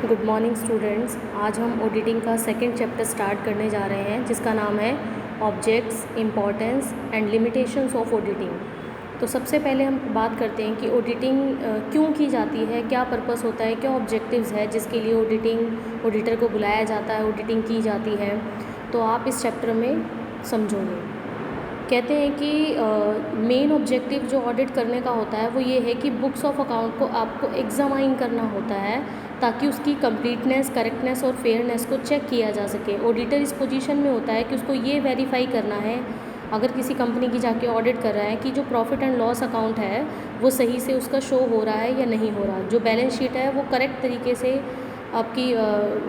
Good morning students. आज हम auditing का सेकंड चैप्टर स्टार्ट करने जा रहे हैं जिसका नाम है objects, importance and limitations of auditing. तो सबसे पहले हम बात करते हैं कि ऑडिटिंग क्यों की जाती है, क्या पर्पस होता है, क्या ऑब्जेक्टिव्स है जिसके लिए ऑडिटर को बुलाया जाता है, ऑडिटिंग की जाती है। तो आप इस चैप्टर में समझोगे। कहते हैं कि मेन ऑब्जेक्टिव जो ऑडिट करने का होता है वो ये है कि बुक्स ऑफ अकाउंट को आपको एग्जामाइन करना होता है ताकि उसकी कंप्लीटनेस, करेक्टनेस और फेयरनेस को चेक किया जा सके। ऑडिटर इस पोजीशन में होता है कि उसको ये वेरीफाई करना है, अगर किसी कंपनी की जाके ऑडिट कर रहा है कि जो प्रॉफिट एंड लॉस अकाउंट है वो सही से उसका शो हो रहा है या नहीं हो रहा, जो बैलेंस शीट है वो करेक्ट तरीके से आपकी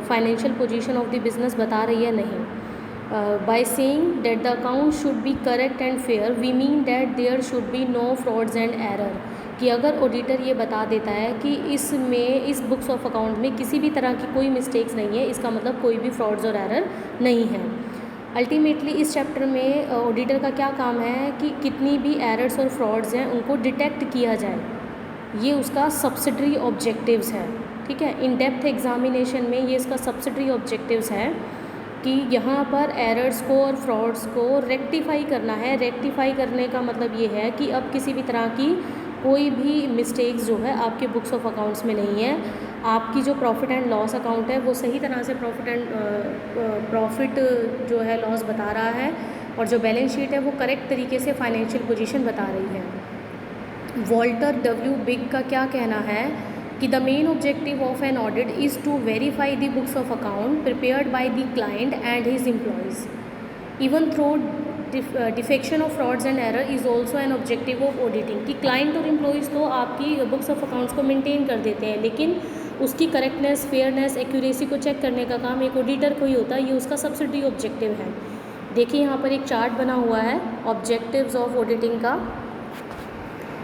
financial position of the business बता रही है नहीं। By saying that the account should be correct and fair, we mean that there should be no frauds and error। कि अगर ऑडिटर ये बता देता है कि इस बुक्स ऑफ अकाउंट में किसी भी तरह की कोई मिस्टेक्स नहीं है, इसका मतलब कोई भी फ्रॉड्स और एरर नहीं है। अल्टीमेटली इस चैप्टर में ऑडिटर का क्या काम है कि कितनी भी एरर्स और फ्रॉड्स हैं उनको डिटेक्ट किया जाए, ये उसका सब्सिडरी ऑब्जेक्टिव्स है। ठीक है, इन डेप्थ एग्जामिनेशन में ये इसका सब्सिडरी ऑब्जेक्टिव्स है कि यहाँ पर एरर्स को और फ्रॉड्स को रेक्टिफाई करना है। रेक्टिफाई करने का मतलब ये है कि अब किसी भी तरह की कोई भी मिस्टेक्स जो है आपके बुक्स ऑफ अकाउंट्स में नहीं है। आपकी जो प्रॉफिट एंड लॉस अकाउंट है वो सही तरह से प्रॉफिट जो है लॉस बता रहा है, और जो बैलेंस शीट है वो करेक्ट तरीके से फाइनेंशियल पोजीशन बता रही है। वॉल्टर डब्ल्यू बिग का क्या कहना है कि the main objective of an audit is to verify the books of account prepared by the client and his employees even through defection of frauds and error is also an objective of auditing. कि client और employees तो आपकी books of accounts को maintain कर देते हैं, लेकिन उसकी करेक्टनेस, फेयरनेस, एक्यूरेसी को चेक करने का काम एक ऑडिटर को ही होता है। ये उसका सब्सिडरी ऑब्जेक्टिव है। देखिए यहाँ पर एक चार्ट बना हुआ है ऑब्जेक्टिव्स ऑफ ऑडिटिंग का।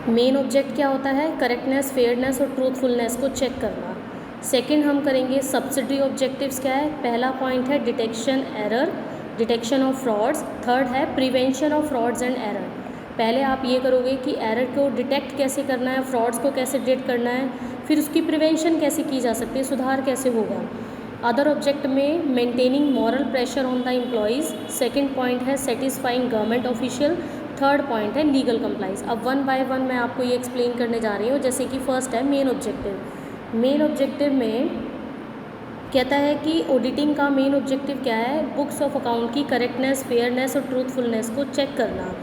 मेन ऑब्जेक्ट क्या होता है? करेक्टनेस, फेयरनेस और ट्रूथफुलनेस को चेक करना। सेकंड हम करेंगे सब्सिडरी ऑब्जेक्टिव्स क्या है। पहला पॉइंट है detection error, detection of frauds. Third है prevention of frauds and error. पहले आप ये करोगे कि एरर को डिटेक्ट कैसे करना है, फ्रॉड्स को कैसे डिटेक्ट करना है, फिर उसकी प्रिवेंशन कैसे की जा सकती है, सुधार कैसे होगा। अदर ऑब्जेक्ट में maintaining moral pressure on the employees. Second point है satisfying government official. Third point है लीगल कंप्लाइंस। अब वन बाय वन मैं आपको ये एक्सप्लेन करने जा रही हूँ। जैसे कि फर्स्ट है मेन ऑब्जेक्टिव। मेन ऑब्जेक्टिव में कहता है कि ऑडिटिंग का मेन ऑब्जेक्टिव क्या है? बुक्स ऑफ अकाउंट की करेक्टनेस, फेयरनेस और ट्रूथफुलनेस को चेक करना।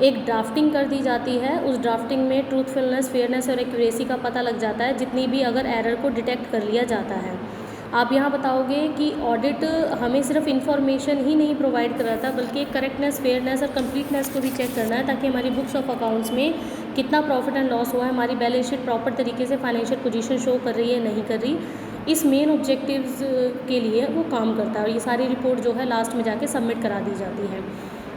एक ड्राफ्टिंग कर दी जाती है, उस ड्राफ्टिंग में ट्रूथफुलनेस, फेयरनेस और एक्यूरेसी का पता लग जाता है, जितनी भी अगर एरर को डिटेक्ट कर लिया जाता है। आप यहाँ बताओगे कि ऑडिट हमें सिर्फ इन्फॉर्मेशन ही नहीं प्रोवाइड कर रहा था, बल्कि करेक्टनेस, फेयरनेस और कंप्लीटनेस को भी चेक करना है, ताकि हमारी बुक्स ऑफ अकाउंट्स में कितना प्रॉफिट एंड लॉस हुआ है, हमारी बैलेंस शीट प्रॉपर तरीके से फाइनेंशियल पोजीशन शो कर रही है नहीं कर रही। इस मेन ऑब्जेक्टिव्स के लिए वो काम करता है, और ये सारी रिपोर्ट जो है लास्ट में जाके सबमिट करा दी जाती है।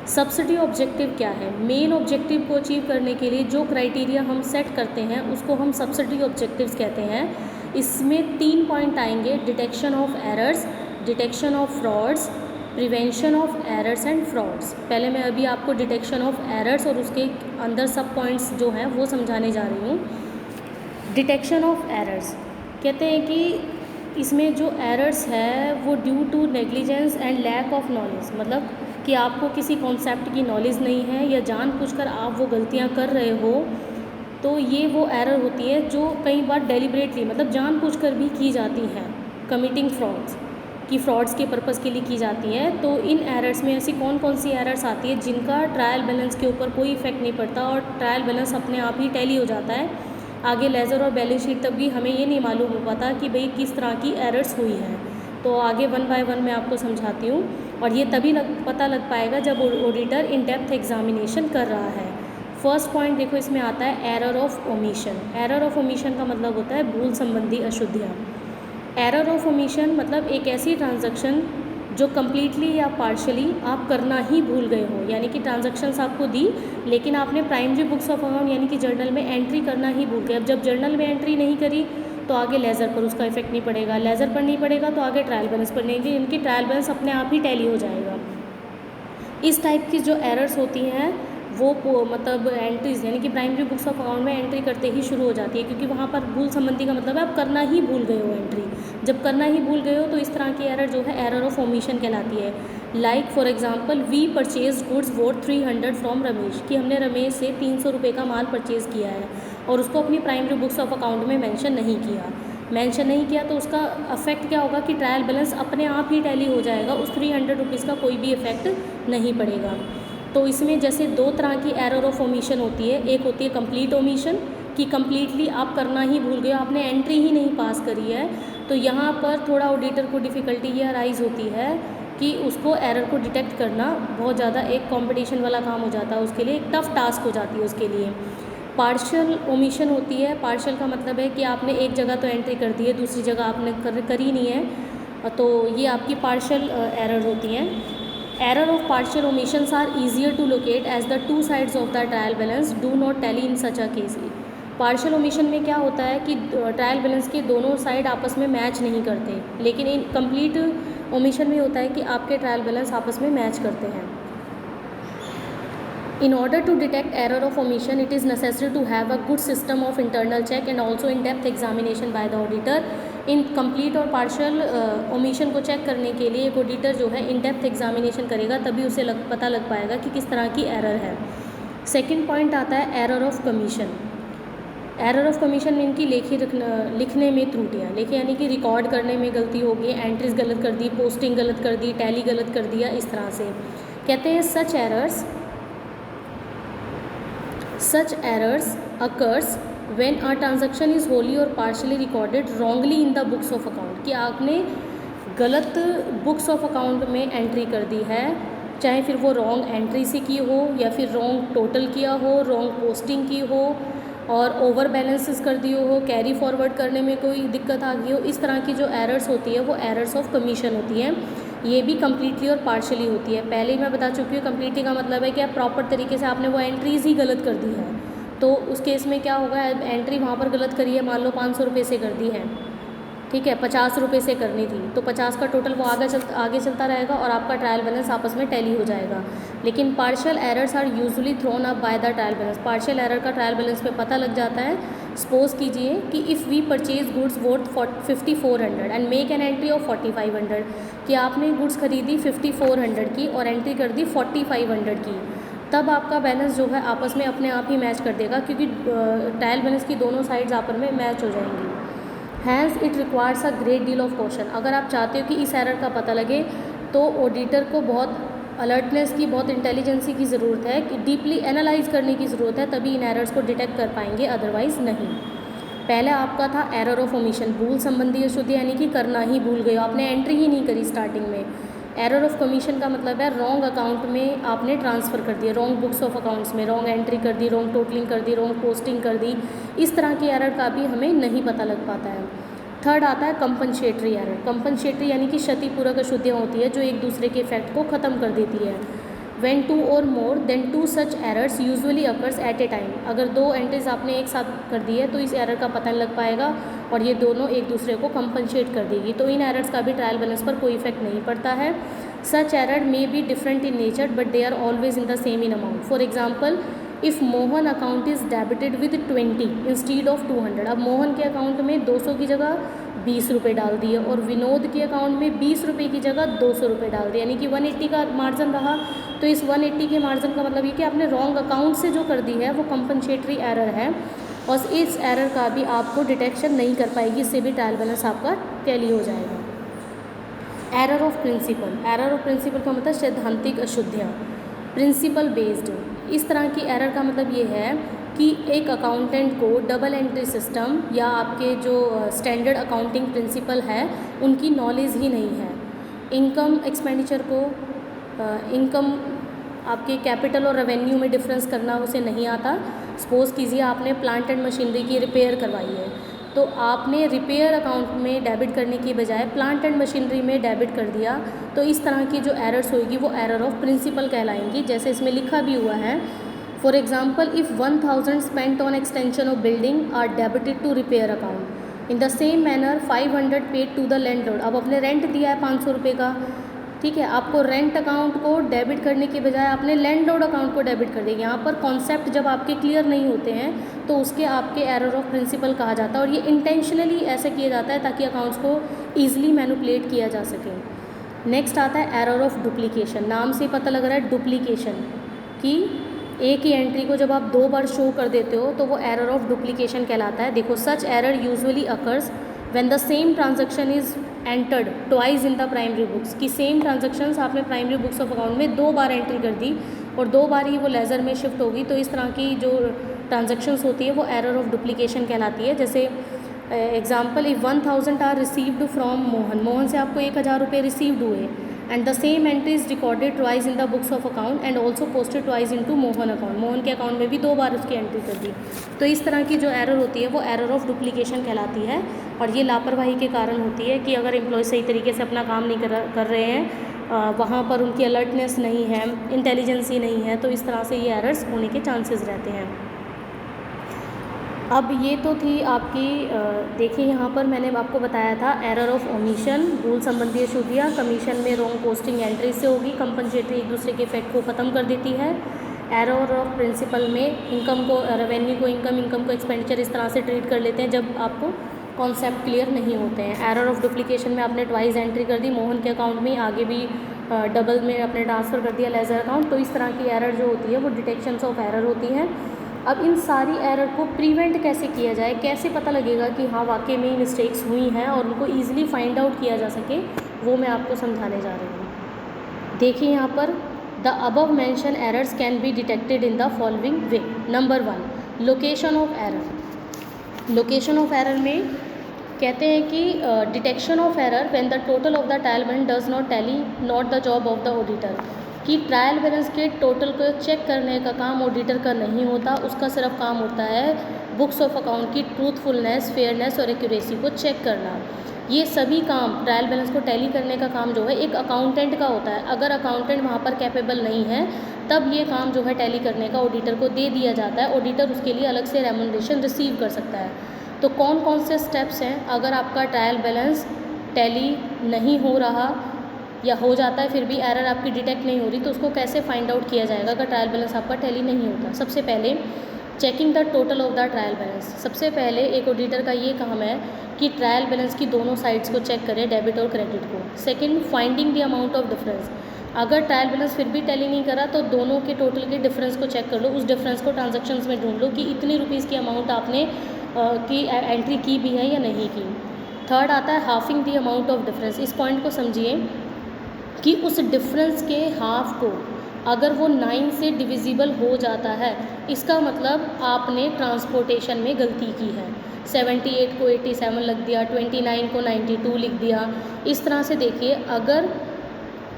सब्सिडी ऑब्जेक्टिव क्या है? मेन ऑब्जेक्टिव को अचीव करने के लिए जो क्राइटेरिया हम सेट करते हैं उसको हम सब्सिडी ऑब्जेक्टिव्स कहते हैं। इसमें 3 पॉइंट आएंगे: detection of errors, detection of frauds, prevention of errors and frauds. पहले मैं अभी आपको डिटेक्शन ऑफ एरर्स और उसके अंदर सब पॉइंट्स जो हैं वो समझाने जा रही हूँ। डिटेक्शन ऑफ एरर्स कहते हैं कि इसमें जो एरर्स है वो due to negligence and lack of knowledge, मतलब कि आपको किसी कॉन्सेप्ट की नॉलेज नहीं है या जानबूझकर आप वो गलतियाँ कर रहे हो, तो ये वो एरर होती है जो कई बार डेलिबरेटली, मतलब जानबूझकर भी की जाती हैं। कमिटिंग फ्रॉड्स की फ्रॉड्स के पर्पज़ के लिए की जाती है। तो इन एरर्स में ऐसी कौन कौन सी एरर्स आती है जिनका ट्रायल बैलेंस के ऊपर कोई इफेक्ट नहीं पड़ता और ट्रायल बैलेंस अपने आप ही टैली हो जाता है। आगे लेज़र और बैलेंस शीट तक भी हमें ये नहीं मालूम हो पाता कि भाई किस तरह की एरर्स हुई हैं। तो आगे वन बाय वन मैं आपको समझाती हूँ, और ये तभी पता लग पाएगा जब ऑडिटर इन डेप्थ एग्जामिनेशन कर रहा है। फर्स्ट पॉइंट देखो, इसमें आता है error of omission. Error of omission का मतलब होता है भूल संबंधी अशुद्धियाँ। एरर ऑफ ओमिशन मतलब एक ऐसी ट्रांजैक्शन जो कम्प्लीटली या पार्शली आप करना ही भूल गए हो, यानी कि ट्रांजैक्शंस आपको दी लेकिन आपने प्राइमरी बुक्स ऑफ अकाउंट यानी कि जर्नल में एंट्री करना ही भूल गए। अब जब जर्नल में एंट्री नहीं करी तो आगे लेज़र पर उसका इफेक्ट नहीं पड़ेगा, लेज़र पर नहीं पड़ेगा तो आगे ट्रायल बैलेंस पर नहीं, इनकी ट्रायल बैलेंस अपने आप ही टैली हो जाएगा। इस टाइप की जो एरर्स होती हैं मतलब एंट्रीज यानी कि प्राइमरी बुक्स ऑफ अकाउंट में एंट्री करते ही शुरू हो जाती है, क्योंकि वहाँ पर भूल संबंधी का मतलब है आप करना ही भूल गए हो एंट्री। जब करना ही भूल गए हो तो इस तरह की एरर जो है एरर ऑफ ओमिशन कहलाती है। Like for example, we purchase goods worth 300 from Ramesh, कि हमने रमेश से 300 रुपये का माल परचेज़ किया है और उसको अपनी प्राइमरी बुक्स ऑफ अकाउंट में मेंशन नहीं किया तो उसका अफेक्ट क्या होगा कि ट्रायल बैलेंस अपने आप ही टैली हो जाएगा, उस 300 रुपीज़ का कोई भी इफेक्ट नहीं पड़ेगा। तो इसमें जैसे दो तरह की एरर ऑफ ओमिशन होती है, एक होती है कंप्लीट ओमिशन, कि कम्प्लीटली आप करना ही भूल गए, आपने एंट्री ही नहीं पास करी है, तो यहाँ पर थोड़ा ऑडिटर को डिफ़िकल्टी ये अराइज होती है कि उसको एरर को डिटेक्ट करना बहुत ज़्यादा एक कंपटीशन वाला काम हो जाता है, उसके लिए एक टफ टास्क हो जाती है उसके लिए। पार्शियल ओमिशन होती है, पार्शियल का मतलब है कि आपने एक जगह तो एंट्री कर दी है, दूसरी जगह आपने करी नहीं है, तो ये आपकी पार्शियल एरर होती हैं। Error of partial omissions are easier to locate as the two sides of the trial balance do not tally in such a case. Partial omission में क्या होता है कि ट्रायल बैलेंस के दोनों साइड आपस में मैच नहीं करते, लेकिन इन कंप्लीट ओमिशन में होता है कि आपके ट्रायल बैलेंस आपस में मैच करते हैं। In order to detect error of omission, it is necessary to have a good system of internal check and also in-depth examination by the auditor. In complete और पार्शियल ओमिशन को check करने के लिए एक auditor जो है in depth examination करेगा, तभी उसे पता लग पाएगा कि किस तरह की एरर है। सेकंड पॉइंट आता है error of commission. Error of commission में इनकी लिखने में त्रुटियाँ, लिखे यानी कि रिकॉर्ड करने में गलती होगी, एंट्रीज गलत कर दी, पोस्टिंग गलत कर दी, टैली गलत कर दिया, इस तरह से कहते हैं such errors occurs when a transaction is wholly or partially recorded wrongly in the books of account, कि आपने गलत बुक्स ऑफ अकाउंट में एंट्री कर दी है, चाहे फिर वो रॉन्ग एंट्री से की हो या फिर रॉन्ग टोटल किया हो, रॉन्ग पोस्टिंग की हो और ओवर बैलेंसेस कर दिए हो, कैरी फॉरवर्ड करने में कोई दिक्कत आ गई हो, इस तरह की जो एरर्स होती है वो एरर्स ऑफ कमीशन होती हैं। ये भी कम्प्लीटली और पार्शली होती है। पहले ही मैं बता चुकी हूँ कम्प्लीटली का मतलब है कि आप प्रॉपर तरीके से आपने वो एंट्रीज़ ही गलत कर दी है, तो उस केस में क्या होगा, एंट्री वहाँ पर गलत करी है, मान लो 500 रुपये से कर दी है, ठीक है, 50 रुपये से करनी थी, तो 50 का टोटल वो आगे चलता रहेगा और आपका ट्रायल बैलेंस आपस में टैली हो जाएगा। लेकिन partial errors are usually thrown up by the trial balance. Partial error का ट्रायल बैलेंस में पता लग जाता है। सपोज कीजिए कि if we purchase goods worth 5400 and make an entry of 4500, कि आपने गुड्स खरीदी 5400 की और एंट्री कर दी 4500 की, तब आपका बैलेंस जो है आपस में अपने आप ही मैच कर देगा, क्योंकि ट्रायल बैलेंस की दोनों साइड्स आपस में मैच हो जाएंगी। Hence it requires a great deal of caution. अगर आप चाहते हो कि इस एरर का पता लगे तो ऑडिटर को बहुत अलर्टनेस की, बहुत इंटेलिजेंसी की ज़रूरत है, कि डीपली एनालाइज करने की ज़रूरत है, तभी इन एरर्स को डिटेक्ट कर पाएंगे, अदरवाइज़ नहीं। पहले आपका था एरर ऑफ ओमिशन, भूल संबंधी अशुद्धि, यानी कि करना ही भूल गए, आपने एंट्री ही नहीं करी स्टार्टिंग में। एरर ऑफ कमीशन का मतलब है रॉन्ग अकाउंट में आपने ट्रांसफ़र कर दिया, रॉन्ग बुक्स ऑफ अकाउंट्स में रॉन्ग एंट्री कर दी, रॉन्ग टोटलिंग कर दी, रॉन्ग पोस्टिंग कर दी, इस तरह की एरर का भी हमें नहीं पता लग पाता है। थर्ड आता है कंपनसेटरी एरर। कंपनसेटरी यानी कि क्षतिपूरक अशुद्धियाँ होती है जो एक दूसरे के इफेक्ट को ख़त्म कर देती है। When 2 or more then 2 such errors usually occurs at a time। अगर दो एंट्रीज आपने एक साथ कर दी है तो इस एरर का पता लग पाएगा और ये दोनों एक दूसरे को कंपनसेट कर देगी, तो इन एरर्स का भी ट्रायल बैलेंस पर कोई इफेक्ट नहीं पड़ता है। Such error may be different in nature but they are always in the same in amount. For example, if Mohan account is debited with 20 instead of 200। अब मोहन के अकाउंट में 200 की जगह 20 रुपये डाल दिए और विनोद के अकाउंट में 20 रुपये की जगह 200 रुपये डाल दिए, यानी कि 180 का मार्जिन रहा। तो इस 180 के मार्जिन का मतलब ये कि आपने रॉन्ग अकाउंट से जो कर दी है वो कंपनसेटरी एरर है और इस एरर का भी आपको डिटेक्शन नहीं कर पाएगी, इससे भी ट्रायल बैलेंस आपका टैली हो जाएगा। Error of principle. Error of principle का मतलब सैद्धांतिक अशुद्धियाँ, प्रिंसिपल बेस्ड। इस तरह की एरर का मतलब ये है कि एक अकाउंटेंट को डबल एंट्री सिस्टम या आपके जो स्टैंडर्ड अकाउंटिंग प्रिंसिपल है उनकी नॉलेज ही नहीं है। इनकम एक्सपेंडिचर को इनकम आपके कैपिटल और रेवेन्यू में डिफरेंस करना उसे नहीं आता। सपोज़ कीजिए आपने प्लांट एंड मशीनरी की रिपेयर करवाई है, तो आपने रिपेयर अकाउंट में डेबिट करने की बजाय प्लांट एंड मशीनरी में डेबिट कर दिया, तो इस तरह की जो एरर्स होगी वो एरर ऑफ प्रिंसिपल कहलाएंगी। जैसे इसमें लिखा भी हुआ है, for example, if 1000 spent on extension of building are debited to repair account, in the same manner 500 paid to the landlord. अब आपने रेंट दिया है 500 रुपये का, ठीक है, आपको रेंट अकाउंट को डेबिट करने के बजाय आपने लैंडलॉर्ड अकाउंट को डेबिट कर दिया। यहाँ पर कॉन्सेप्ट जब आपके क्लियर नहीं होते हैं तो उसके आपके एरर ऑफ प्रिंसिपल कहा जाता है, और ये इंटेंशनली ऐसे किया जाता है ताकि अकाउंट्स को ईजिली मैनिपुलेट किया जा सके। नेक्स्ट आता है एरर ऑफ डुप्लीकेशन। नाम से पता लग रहा है डुप्लीकेशन, कि एक ही एंट्री को जब आप 2 बार शो कर देते हो तो वो एरर ऑफ डुप्लीकेशन कहलाता है। देखो, such error usually occurs when the same transaction is entered twice in the primary books, कि सेम ट्रांजैक्शंस आपने प्राइमरी बुक्स ऑफ अकाउंट में 2 बार एंट्री कर दी और 2 बार ही वो लेज़र में शिफ्ट होगी, तो इस तरह की जो ट्रांजैक्शंस होती है वो एरर ऑफ डुप्लीकेशन कहलाती है। जैसे example, if 1000 are received from Mohan, Mohan से आपको 1000 रुपये रिसीव्ड हुए, and the same entry is recorded twice in the books of account and also posted twice into Mohan account, Mohan के अकाउंट में भी 2 बार उसकी एंट्री कर दी। तो इस तरह की जो एरर होती है वो एरर ऑफ डुप्लीकेशन कहलाती है, और ये लापरवाही के कारण होती है कि अगर एम्प्लॉय सही तरीके से अपना काम नहीं कर रहे हैं, वहाँ पर उनकी अलर्टनेस नहीं है, इंटेलिजेंसी नहीं है, तो इस तरह से ये एरर्स होने के चांसेस रहते हैं। अब ये तो थी आपकी देखिए यहाँ पर मैंने आपको बताया था एरर ऑफ ओमिशन, भूल संबंधी अशुद्धियाँ कमीशन में रॉन्ग पोस्टिंग एंट्री से होगी, कंपनसेटरी एक दूसरे के इफेक्ट को ख़त्म कर देती है। एरर ऑफ प्रिंसिपल में इनकम को रेवेन्यू को इनकम को एक्सपेंडिचर इस तरह से ट्रीट कर लेते हैं जब आपको कॉन्सेप्ट क्लियर नहीं होते हैं। एरर ऑफ डुप्लीकेशन में आपने ट्वाइस एंट्री कर दी मोहन के अकाउंट में, आगे भी डबल में आपने ट्रांसफ़र कर दिया लेजर अकाउंट, तो इस तरह की एरर जो होती है वो डिटेक्शंस ऑफ एरर होती हैं। अब इन सारी एरर को प्रिवेंट कैसे किया जाए, कैसे पता लगेगा कि हाँ वाकई में मिस्टेक्स हुई हैं और उनको ईजिली फाइंड आउट किया जा सके, वो मैं आपको समझाने जा रही हूँ। देखिए यहाँ पर the above mention errors can be detected in the following way. Number 1, location of error. Location of error में कहते हैं कि detection of error when the total of the trial balance does not tally not the job of the auditor, कि trial balance के total को check करने का काम ऑडिटर का नहीं होता, उसका सिर्फ काम होता है बुक्स ऑफ अकाउंट की ट्रूथफुलनेस, फेयरनेस और एक्यूरेसी को चेक करना। ये सभी काम ट्रायल बैलेंस को टैली करने का काम जो है एक अकाउंटेंट का होता है। अगर अकाउंटेंट वहाँ पर कैपेबल नहीं है तब ये काम जो है टैली करने का ऑडिटर को दे दिया जाता है, ऑडिटर उसके लिए अलग से रेम्यूनरेशन रिसीव कर सकता है। तो कौन कौन से स्टेप्स हैं अगर आपका ट्रायल बैलेंस टैली नहीं हो रहा या हो जाता है फिर भी एरर आपकी डिटेक्ट नहीं हो रही, तो उसको कैसे फाइंड आउट किया जाएगा अगर ट्रायल बैलेंस आपका टैली नहीं होता। सबसे पहले checking the total of the trial balance. सबसे पहले एक ऑडिटर का ये काम है कि ट्रायल बैलेंस की दोनों साइड्स को चेक करें, डेबिट और क्रेडिट को। Second, finding the amount of difference. अगर ट्रायल बैलेंस फिर भी टैली नहीं करा तो दोनों के टोटल के डिफरेंस को चेक कर लो, उस डिफरेंस को ट्रांजैक्शंस में ढूंढ लो कि इतनी रुपीज़ की अमाउंट आपने की एंट्री की भी है या नहीं की। थर्ड आता है halving the amount of difference. इस पॉइंट को समझिए कि उस डिफरेंस के हाफ को अगर वो 9 से डिविजिबल हो जाता है, इसका मतलब आपने ट्रांसपोर्टेशन में गलती की है। 78 को 87 लिख दिया, 29 को 92 लिख दिया। इस तरह से देखिए, अगर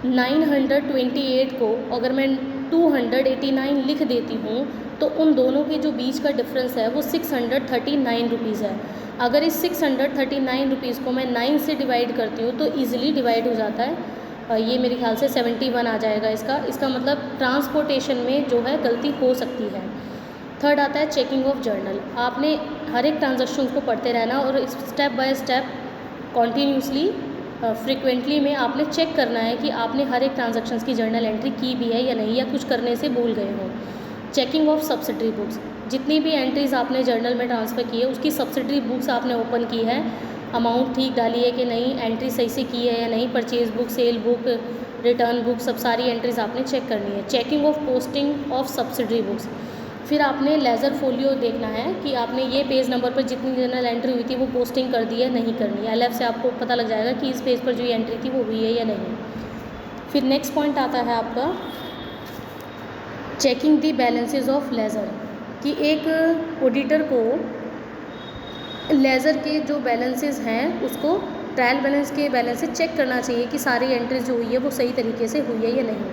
928 को अगर मैं 289 लिख देती हूँ तो उन दोनों के जो बीच का डिफरेंस है वो 639 रुपीज़ है। अगर इस 639 रुपीज़ को मैं 9 से डिवाइड करती हूँ तो ईज़िली डिवाइड हो जाता है, ये मेरे ख्याल से 71 आ जाएगा इसका मतलब ट्रांसपोर्टेशन में जो है गलती हो सकती है। थर्ड आता है चेकिंग ऑफ जर्नल। आपने हर एक ट्रांजैक्शन को पढ़ते रहना और step by step continuously frequently में आपने चेक करना है कि आपने हर एक ट्रांजैक्शंस की जर्नल एंट्री की भी है या नहीं, या कुछ करने से भूल गए हो। Checking of subsidiary books. जितनी भी एंट्रीज़ आपने जर्नल में ट्रांसफ़र की है उसकी सब्सिडरी बुक्स आपने ओपन की है, अमाउंट ठीक डाली है कि नहीं, एंट्री सही से की है या नहीं, purchase book, cell book, return book, सब सारी एंट्रीज़ आपने चेक करनी है। Checking of posting of subsidiary books. फिर आपने लेज़र फोलियो देखना है कि आपने ये पेज नंबर पर जितनी जर्नल एंट्री हुई थी वो पोस्टिंग कर दी है नहीं करनी है। LF से आपको पता लग जाएगा कि इस पेज पर जो ये एंट्री थी वो हुई है या नहीं। फिर नेक्स्ट पॉइंट आता है आपका checking the balances of laser, कि एक ऑडिटर को लेज़र के जो बैलेंसेस हैं उसको ट्रायल बैलेंस के बैलेंस से चेक करना चाहिए कि सारी एंट्रीज जो हुई है वो सही तरीके से हुई है या नहीं।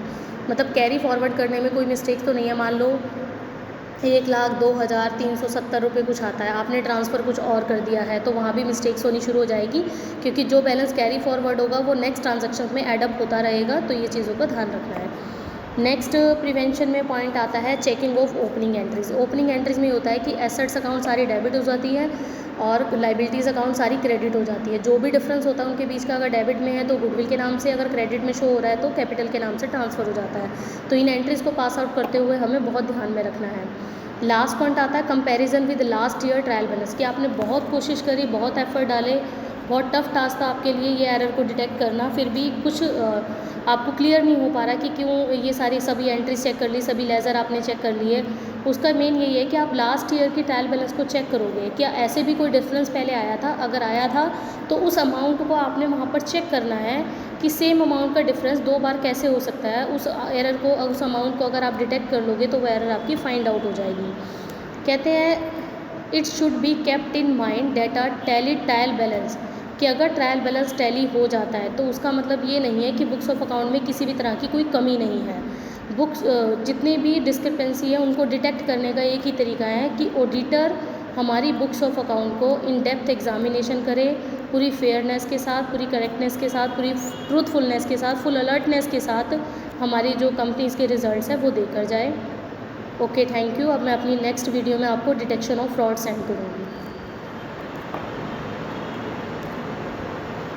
मतलब कैरी फॉरवर्ड करने में कोई मिस्टेक तो नहीं है। मान लो 1,02,370 रुपये कुछ आता है, आपने ट्रांसफ़र कुछ और कर दिया है तो वहाँ भी मिस्टेक्स होनी शुरू हो जाएगी, क्योंकि जो बैलेंस कैरी फॉरवर्ड होगा वो नेक्स्ट ट्रांजैक्शन में एडअप होता रहेगा, तो ये चीज़ों का ध्यान रखना है। नेक्स्ट प्रिवेंशन में पॉइंट आता है checking of opening entries. Opening entries में होता है कि एसेट्स अकाउंट सारी डेबिट हो जाती है और लाइबिलिटीज़ अकाउंट सारी क्रेडिट हो जाती है। जो भी डिफरेंस होता है उनके बीच का, अगर डेबिट में है तो गुडविल के नाम से, अगर क्रेडिट में शो हो रहा है तो कैपिटल के नाम से ट्रांसफ़र हो जाता है। तो इन एंट्रीज़ को पास आउट करते हुए हमें बहुत ध्यान में रखना है। लास्ट पॉइंट आता है comparison with last year trial balance, कि आपने बहुत कोशिश करी, बहुत एफर्ट डाले, बहुत टफ टास्क था आपके लिए ये एरर को डिटेक्ट करना, फिर भी कुछ आपको क्लियर नहीं हो पा रहा कि क्यों ये सारी सभी एंट्रीज चेक कर ली, सभी लेज़र आपने चेक कर लिए। उसका मेन यही है कि आप लास्ट ईयर की ट्रायल बैलेंस को चेक करोगे, क्या ऐसे भी कोई डिफरेंस पहले आया था, अगर आया था तो उस अमाउंट को आपने वहाँ पर चेक करना है कि सेम अमाउंट का डिफरेंस 2 बार कैसे हो सकता है। उस एरर को, उस अमाउंट को अगर आप डिटेक्ट कर लोगे तो वो एरर आपकी फाइंड आउट हो जाएगी। कहते हैं it should be kept in mind that are tally trial balance, कि अगर ट्रायल बैलेंस टैली हो जाता है तो उसका मतलब ये नहीं है कि बुक्स ऑफ अकाउंट में किसी भी तरह की कोई कमी नहीं है। बुक्स जितने भी डिस्क्रिपेंसी है उनको डिटेक्ट करने का एक ही तरीका है कि ऑडिटर हमारी बुक्स ऑफ अकाउंट को इन डेप्थ एग्जामिनेशन करे, पूरी फेयरनेस के साथ, पूरी करेक्टनेस के साथ, पूरी ट्रूथफुलनेस के साथ, फुल अलर्टनेस के साथ हमारी जो कंपनीज़ के रिजल्ट्स हैं वो देकर जाए। Okay, thank you. अब मैं अपनी नेक्स्ट वीडियो में आपको डिटेक्शन ऑफ फ्रॉड सेंड करूँगी।